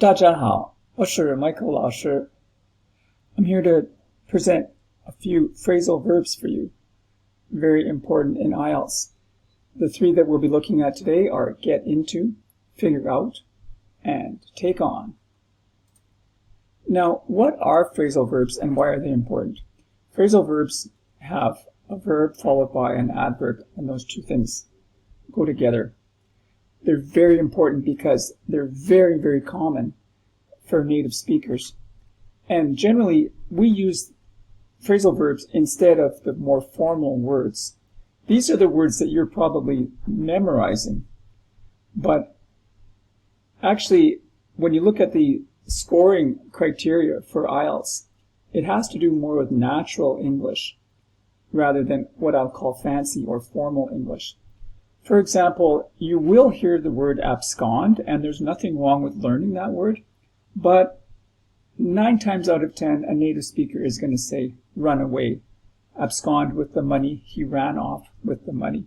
大家好，我是 Michael 老师. I'm here to present a few phrasal verbs for you, very important in IELTS. The three that we'll be looking at today are get into, figure out, and take on. Now, what are phrasal verbs and why are they important? Phrasal verbs have a verb followed by an adverb, and those two things go together. They're very important because they're very, very common for native speakers. And generally, we use phrasal verbs instead of the more formal words. These are the words that you're probably memorizing. But actually, when you look at the scoring criteria for IELTS, it has to do more with natural English rather than what I'll call fancy or formal English. For example, you will hear the word abscond, and there's nothing wrong with learning that word, but 9 times out of 10, a native speaker is going to say run away, abscond with the money, he ran off with the money.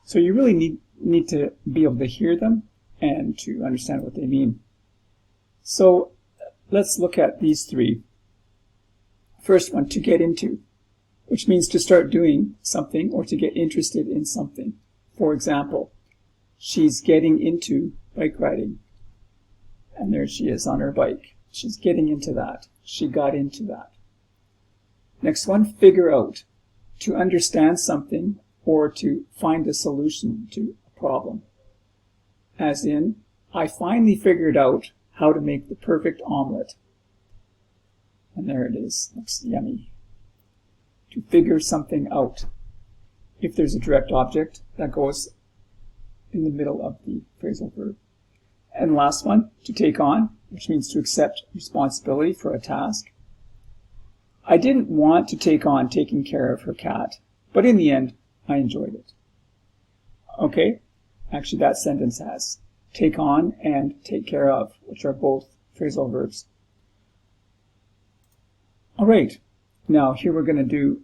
So you really need to be able to hear them and to understand what they mean. So let's look at these three. First one, to get into, which means to start doing something or to get interested in something. For example, she's getting into bike riding. And there she is on her bike. She's getting into that. She got into that. Next one, figure out. To understand something or to find a solution to a problem. As in, I finally figured out how to make the perfect omelet. And there it is. Looks yummy. To figure something out. If there's a direct object, that goes in the middle of the phrasal verb. And last one, to take on, which means to accept responsibility for a task. I didn't want to take on taking care of her cat, but in the end, I enjoyed it. Okay, actually that sentence has take on and take care of, which are both phrasal verbs. All right, now here we're going to do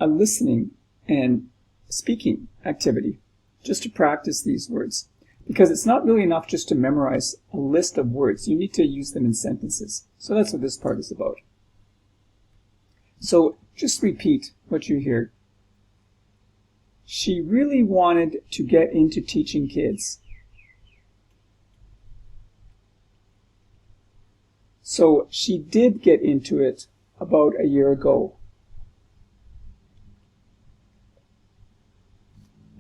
a listening and speaking activity, just to practice these words. Because it's not really enough just to memorize a list of words. You need to use them in sentences. So that's what this part is about. So just repeat what you hear. She really wanted to get into teaching kids. So she did get into it about a year ago.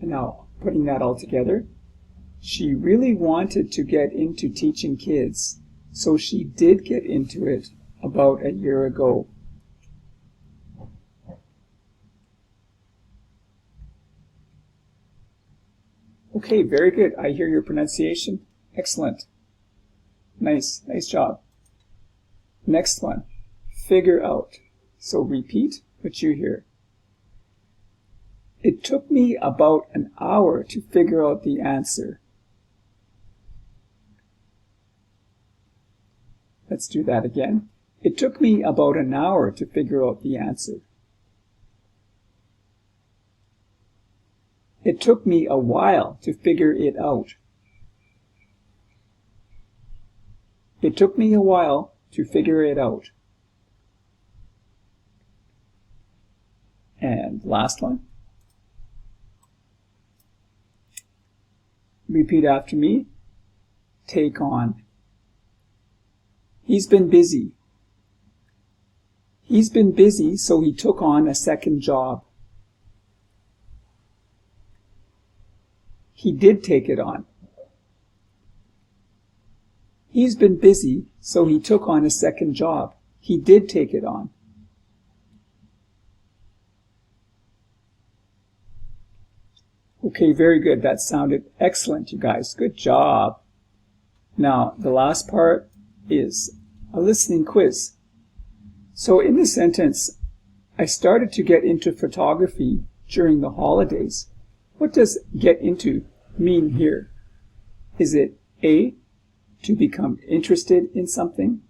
And now, putting that all together, she really wanted to get into teaching kids, so she did get into it about a year ago. Okay, very good. I hear your pronunciation. Excellent. Nice job. Next one, figure out. So repeat what you hear. It took me about an hour to figure out the answer. Let's do that again. It took me about an hour to figure out the answer. It took me a while to figure it out. It took me a while to figure it out. And last one. Repeat after me. Take on. He's been busy. He's been busy, so he took on a second job. He did take it on. He's been busy, so he took on a second job. He did take it on. Okay, very good. That sounded excellent, you guys. Good job. Now, the last part is a listening quiz. So in this sentence, I started to get into photography during the holidays. What does get into mean here? Is it A, to become interested in something,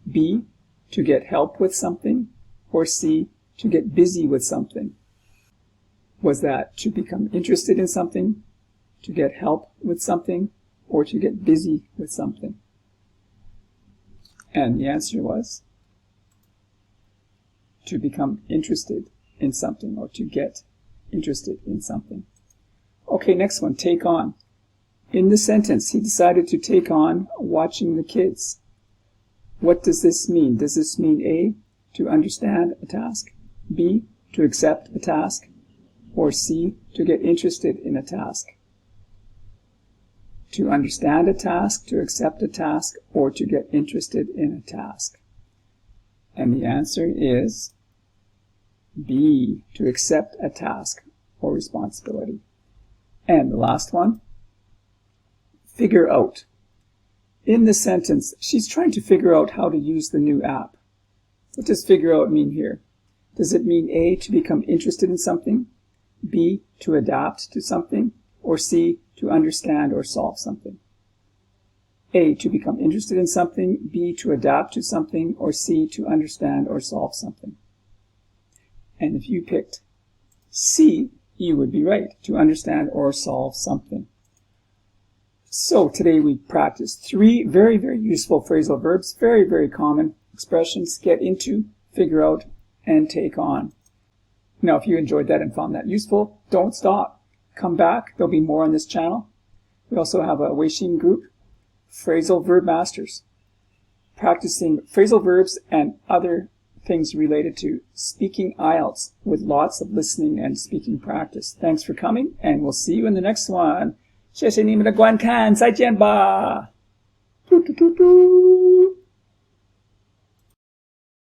B, to get help with something, or C, to get busy with something? Was that to become interested in something, to get help with something, or to get busy with something? And the answer was to become interested in something, or to get interested in something. Okay, next one, take on. In the sentence, he decided to take on watching the kids. What does this mean? Does this mean A, to understand a task, B, to accept a task, or C, to get interested in a task? To understand a task, to accept a task, or to get interested in a task? And the answer is B, to accept a task or responsibility. And the last one, figure out. In the sentence, she's trying to figure out how to use the new app. What does figure out mean here? Does it mean A, to become interested in something, B, to adapt to something, or C, to understand or solve something? A, to become interested in something, B, to adapt to something, or C, to understand or solve something? And if you picked C, you would be right, to understand or solve something. So today we practiced 3 very, very useful phrasal verbs, very, very common expressions: get into, figure out, and take on. Now, if you enjoyed that and found that useful, don't stop. Come back. There'll be more on this channel. We also have a Weixin group, Phrasal Verb Masters, practicing phrasal verbs and other things related to speaking IELTS with lots of listening and speaking practice. Thanks for coming, and we'll see you in the next one. 谢谢你们的观看，再见吧。嘟嘟嘟嘟。